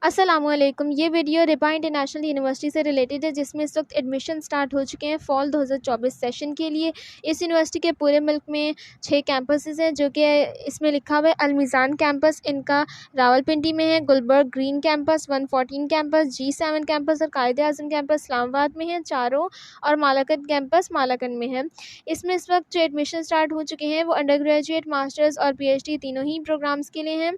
अस्सलामुअलैकुम। ये वीडियो रिपा international university से रिलेटेड है, जिसमें इस वक्त एडमिशन स्टार्ट हो चुके हैं फॉल 2024 सेशन के लिए। इस यूनिवर्सिटी के पूरे मुल्क में 6 कैंपसेस हैं, जो कि इसमें लिखा हुआ है अलमीज़ान कैंपस, इनका रावलपिंडी में है। Gulberg green campus, 114 campus, G7 campus और कायदे आज़म कैंपस इस्लामाबाद में है चारों, और मालाकन कैंपस मालाकन में है। इसमें इस वक्त जो एडमिशन स्टार्ट हो चुके हैं वो अंडर ग्रेजुएट, मास्टर्स और PhD तीनों ही प्रोग्राम्स के लिए हैं।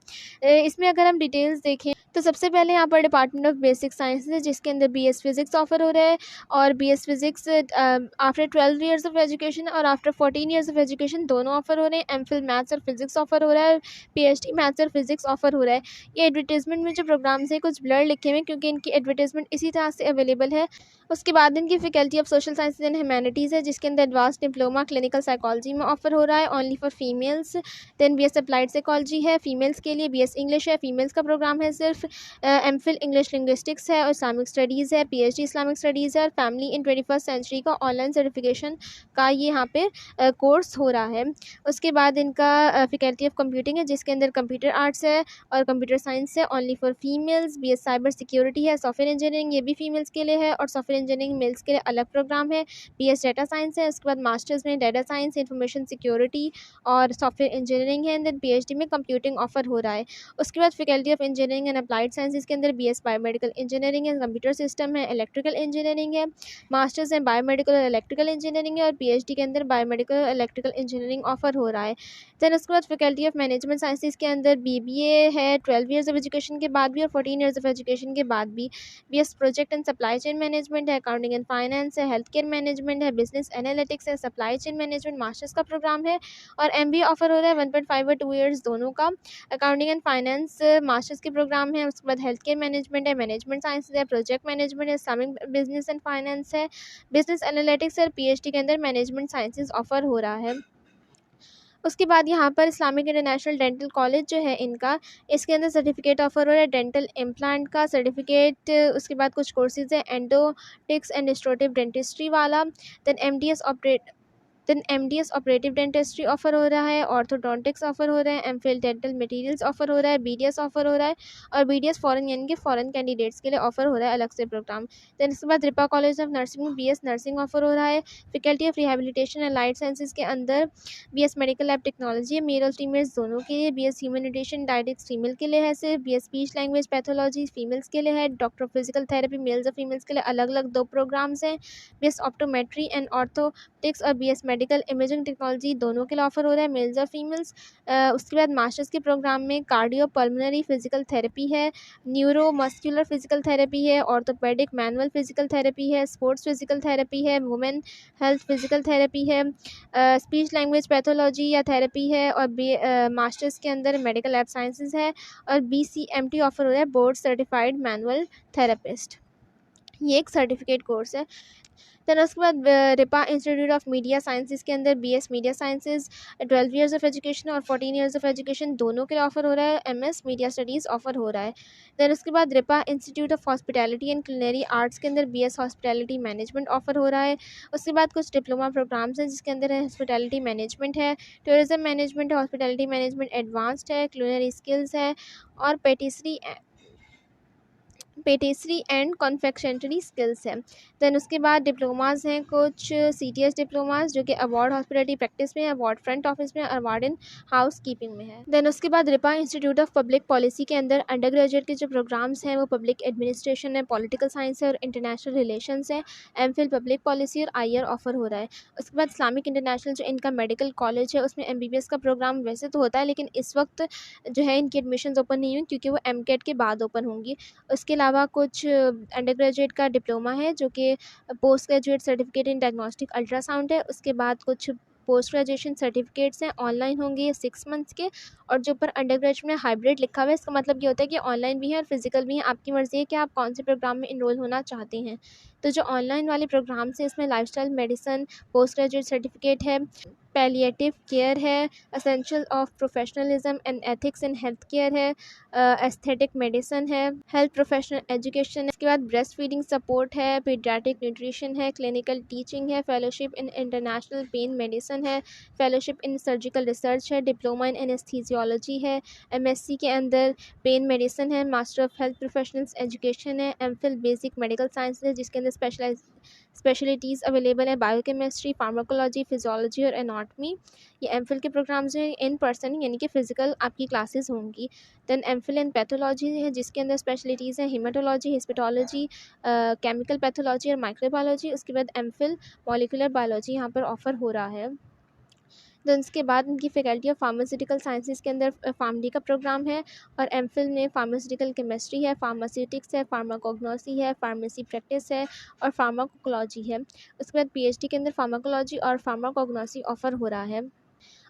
इसमें अगर हम डिटेल्स देखें तो सबसे पहले यहाँ पर डिपार्टमेंट ऑफ बेसिक साइंस है, जिसके अंदर BS फिज़िक्स ऑफर हो रहा है, और BS physics after 12 years of education और आफ्टर 14 ईयर्स ऑफ एजुकेशन दोनों ऑफर हो रहे हैं। MPhil मैथ्स और फिज़िक्स ऑफर हो रहा है, PhD मैथ्स और फिज़िक्स ऑफर हो रहा है। ये एडवर्टीजमेंट में जो प्रोग्राम्स हैं कुछ ब्लर लिखे हुए हैं, क्योंकि इनकी एडवर्टीजमेंट इसी तरह से अवेलेबल है। उसके बाद इनकी faculty of social sciences and humanities है, जिसके अंदर एडवांस डिप्लोमा क्लिनिकल साइकोलॉजी में ऑफर हो रहा है, only for females. Then BS applied psychology है फीमेल्स के लिए, BS इंग्लिश है फीमेल्स का प्रोग्राम है सिर्फ, MPhil इंग्लिश लिंग्विस्टिक्स है और इस्लामिक स्टडीज़ है, PhD इस्लामिक स्टडीज़ है, और फैमिली इन 21st सेंचुरी का ऑनलाइन सर्टिफिकेशन का ये यहाँ पे कोर्स हो रहा है। उसके बाद इनका फैकल्टी ऑफ कंप्यूटिंग है, जिसके अंदर कंप्यूटर आर्ट्स है और कंप्यूटर साइंस है, only for females. BS cyber security है, सॉफ्टवेयर इंजीनियरिंग ये भी फीमेल्स के लिए है, और सॉफ्टवेयर इंजीनियरिंग मेल्स के लिए अलग प्रोग्राम है। BS डाटा साइंस है, उसके बाद मास्टर्स में डाटा साइंस, इंफॉर्मेशन सिक्योरिटी और सॉफ्टवेयर इंजीनियरिंग है। देन PhD में कंप्यूटिंग ऑफर हो रहा है। उसके बाद faculty of engineering and applied sciences के अंदर BS बायोमेडिकल इंजीनियरिंग है, कंप्यूटर सिस्टम है, इलेक्ट्रिकल इंजीनियरिंग है, मास्टर्स में बायोमेडिकल और इलेक्ट्रिकल इंजीनियरिंग है, और PhD के अंदर बायोमेडिकल और इलेक्ट्रिकल इंजीनियरिंग ऑफर हो रहा है। दैन उसके बाद फैकल्टी ऑफ मैनेजमेंट साइंसेज के अंदर BBA है 12 ईयर्स ऑफ एजुकेशन के बाद भी और 14 ईयर्स ऑफ एजुकेशन के बाद भी। BS project and supply chain management है, अकाउंटिंग एंड फाइनेंस है, हेल्थ केयर मैनेजमेंट है, बिजनेस एनालिटिक्स है, सप्लाई चेन मैनेजमेंट मास्टर्स का प्रोग्राम है, और MBA ऑफर हो रहा है 1.5 और 2 ईयर्स दोनों का। अकाउंटिंग एंड फाइनेंस मास्टर्स के प्रोग्राम है। उसके बाद हेल्थ केयर मैनेजमेंट है, मैनेजमेंट साइंस है, प्रोजेक्ट मैनेजमेंट है, इस्लामिक बिजनेस एंड फाइनेंस है, बिजनेस एनालिटिक्स है, और PhD के अंदर मैनेजमेंट साइंसेज ऑफर हो रहा है। उसके बाद यहाँ पर इस्लामिक इंटरनेशनल डेंटल कॉलेज जो है इनका, इसके अंदर सर्टिफिकेट ऑफर हो रहा है डेंटल इम्प्लांट का सर्टिफिकेट। उसके बाद कुछ कोर्सेज है एंडोटिक्स एंड रिस्टोरेटिव डेंटिस्ट्री वाला। Then MDS operative dentistry offer हो रहा है, ऑर्थोडोंटिक्स ऑफर हो रहा है, MPhil डेंटल मटेरियल्स ऑफर हो रहा है, BDS ऑफर हो रहा है, और BDS फॉरेन यानी कि फॉरेन कैंडिडेट्स के लिए ऑफर हो रहा है अलग से प्रोग्राम। देन इसके बाद रिपा कॉलेज ऑफ नर्सिंग में BS नर्सिंग ऑफर हो रहा है। Faculty of rehabilitation and life sciences के अंदर BS मेडिकल लैब टेक्नोलॉजी है, मेल और फीमेल्स दोनों के लिए। BS human nutrition dietetics female के लिए है सिर्फ। BS speech language pathology females के लिए है। Doctor of physical therapy males और फीमेल्स के लिए अलग अलग 2 प्रोग्राम्स हैं। BS ऑप्टोमेट्री एंड ऑर्थोटिक्स और BS मेडिकल इमेजिंग टेक्नोलॉजी दोनों के लिए ऑफर हो रहा है, मेल्स और फीमेल्स। उसके बाद मास्टर्स के प्रोग्राम में कार्डियो पल्मोनरी फिजिकल थेरेपी है, न्यूरो मस्कुलर फिजिकल थेरेपी है, ऑर्थोपेडिक मैनुअल फिजिकल थेरेपी है, स्पोर्ट्स फिजिकल थेरेपी है, वुमेन हेल्थ फिजिकल थेरेपी है, स्पीच लैंग्वेज पैथोलॉजी या थेरेपी है, और मास्टर्स के अंदर मेडिकल लैब साइंसेज है, और BCMT ऑफर हो रहा है, बोर्ड सर्टिफाइड मैनुअल थेरेपिस्ट। ये एक सर्टिफिकेट कोर्स है। देन उसके बाद रिपा इंस्टीट्यूट ऑफ मीडिया साइंसेज के अंदर BS media sciences 12 years of education और 14 ईयर्स ऑफ एजुकेशन दोनों के लिए ऑफर हो रहा है। MS मीडिया स्टडीज़ ऑफर हो रहा है। देन उसके बाद रिपा institute of hospitality and culinary arts के अंदर BS हॉस्पिटैलिटी मैनेजमेंट ऑफर हो रहा है। उसके बाद कुछ डिप्लोमा प्रोग्राम्स हैं, जिसके अंदर हॉस्पिटैलिटी मैनेजमेंट है, टूरिज्म मैनेजमेंट है, हॉस्पिटैलिटी मैनेजमेंट एडवांस्ड है, क्लिनरी स्किल्स है, और पेटिसरी एंड कॉन्फेक्शनरी स्किल्स है। दैन उसके बाद डिप्लोमास हैं कुछ CTS डिप्लोमास, जो कि अवार्ड हॉस्पिटलिटी प्रैक्टिस में, अवार्ड फ्रंट ऑफिस में, अवार्ड इन हाउस कीपिंग में है। दैन उसके बाद रिपा इंस्टीट्यूट ऑफ पब्लिक पॉलिसी के अंदर अंडर ग्रेजुएट के जो प्रोग्राम्स हैं वो पब्लिक एडमिनिस्ट्रेशन है, पॉलिटिकल साइंस है, और इंटरनेशनल रिलेशंस है। MPhil पब्लिक पॉलिसी और IR ऑफर हो रहा है। उसके बाद इस्लामिक इंटरनेशनल जो इनका मेडिकल कॉलेज है, उसमें MBBS का प्रोग्राम वैसे तो होता है, लेकिन इस वक्त जो है इनकी एडमिशन्स ओपन नहीं हुई, क्योंकि वो MCAT के बाद ओपन होंगी। उसके अलावा कुछ अंडर ग्रेजुएट का डिप्लोमा है, जो कि post graduate certificate in diagnostic ultrasound है। उसके बाद कुछ पोस्ट ग्रेजुएशन सर्टिफिकेट्स हैं, ऑनलाइन होंगे ये 6 मंथ्स के, और जो ऊपर अंडर ग्रेजुएट में हाइब्रिड लिखा हुआ है, इसका मतलब ये होता है कि ऑनलाइन भी है और फिजिकल भी है। आपकी मर्ज़ी है कि आप कौन से प्रोग्राम में इनरोल होना चाहते हैं। तो जो ऑनलाइन वाले प्रोग्राम्स हैं, इसमें lifestyle medicine post graduate certificate है, पैलिएटिव केयर है, essential of professionalism and ethics in health care है, एस्थेटिक मेडिसिन है, हेल्थ प्रोफेशनल एजुकेशन है, इसके बाद ब्रेस्ट फीडिंग सपोर्ट है, पीडियाट्रिक न्यूट्रिशन है, क्लिनिकल टीचिंग है, fellowship in international pen medicine है, फेलोशिप इन सर्जिकल रिसर्च है, डिप्लोमा इन एनेस्थीसियोलॉजी है, एमएससी के अंदर पेन मेडिसिन है, master of health professionals education है, एमफिल बेसिक मेडिकल साइंस है जिसके अंदर स्पेशलिटीज़ अवेलेबल है, बायोकेमिस्ट्री, फार्माकोलॉजी, फिजियोलॉजी और एनाटॉमी। ये एमफिल के प्रोग्राम्स हैं इन पर्सन यानी कि फ़िज़िकल आपकी क्लासेस होंगी। देन एमफिल इन पैथोलॉजी है जिसके अंदर स्पेशलिटीज़ हैं हीमेटोलॉजी, हिस्पेटोलॉजी, केमिकल पैथोलॉजी और माइक्रोबायोलॉजी। उसके बाद एमफिल मॉलिक्यूलर बायोलॉजी यहाँ पर ऑफ़र हो रहा है। देन उसके बाद उनकी फैकल्टी ऑफ फार्मास्यूटिकल साइंसेज़ के अंदर फार्मडी का प्रोग्राम है और एमफिल में फार्मास्यूटिकल केमिस्ट्री है, फार्मास्यूटिक्स है, फार्माकोग्नोसी है, फार्मेसी प्रैक्टिस है और फार्माकोलॉजी है। उसके बाद पीएचडी के अंदर फार्माकोलॉजी और फार्माकोग्नोसी ऑफ़र हो रहा है।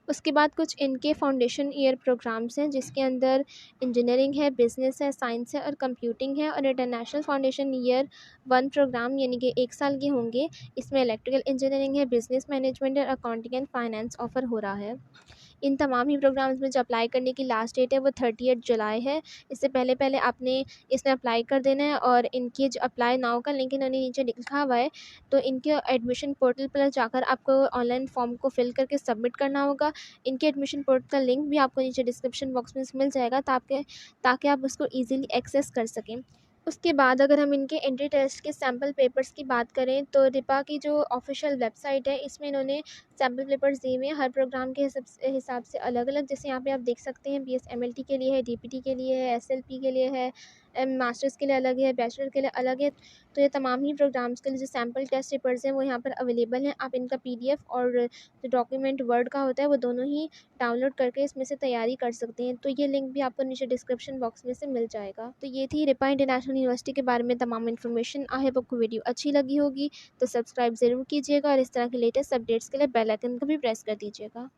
उसके बाद कुछ इनके फाउंडेशन ईयर प्रोग्राम्स हैं जिसके अंदर इंजीनियरिंग है, बिज़नेस है, साइंस है और कंप्यूटिंग है और इंटरनेशनल फाउंडेशन ईयर 1 प्रोग्राम यानी कि 1 साल के होंगे। इसमें इलेक्ट्रिकल इंजीनियरिंग है, बिज़नेस मैनेजमेंट और अकाउंटिंग एंड फाइनेंस ऑफ़र हो रहा है। इन तमाम ही प्रोग्राम्स में जो अप्लाई करने की लास्ट डेट है वो 30 जुलाई है। इससे पहले आपने इसमें अप्लाई कर देना है और इनकी जो अप्लाई नाउ का लिंक इन्होंने नीचे लिखा हुआ है, तो इनके एडमिशन पोर्टल पर जाकर आपको ऑनलाइन फॉर्म को फिल करके सबमिट करना होगा। इनके एडमिशन पोर्टल का लिंक भी आपको नीचे डिस्क्रिप्शन बॉक्स में मिल जाएगा ताकि आप उसको ईज़िली एक्सेस कर सकें। उसके बाद अगर हम इनके एंट्री टेस्ट के सैम्पल पेपर्स की बात करें तो रिपा की जो ऑफिशियल वेबसाइट है इसमें इन्होंने सैम्पल पेपर्स दिए हुए हैं हर प्रोग्राम के हिसाब से अलग-अलग। जैसे यहाँ पे आप देख सकते हैं बीएसएमएलटी के लिए है, डीपीटी के लिए है, एसएलपी के लिए है, मास्टर्स के लिए अलग है, बैचलर के लिए अलग है। तो ये तमाम ही प्रोग्राम्स के लिए जो सैम्पल टेस्ट पेपर्स हैं वो यहाँ पर अवेलेबल हैं। आप इनका पीडीएफ और जो डॉक्यूमेंट वर्ड का होता है वो दोनों ही डाउनलोड करके इसमें से तैयारी कर सकते हैं। तो ये लिंक भी आपको नीचे डिस्क्रिप्शन बॉक्स में से मिल जाएगा। तो ये थी रिपा इंटरनेशनल यूनिवर्सिटी के बारे में तमाम इन्फॉर्मेशन। आई होप आपको वीडियो अच्छी लगी होगी, तो सब्सक्राइब ज़रूर कीजिएगा और इस तरह के लेटेस्ट अपडेट्स के लिए बेल आइकन को भी प्रेस कर दीजिएगा।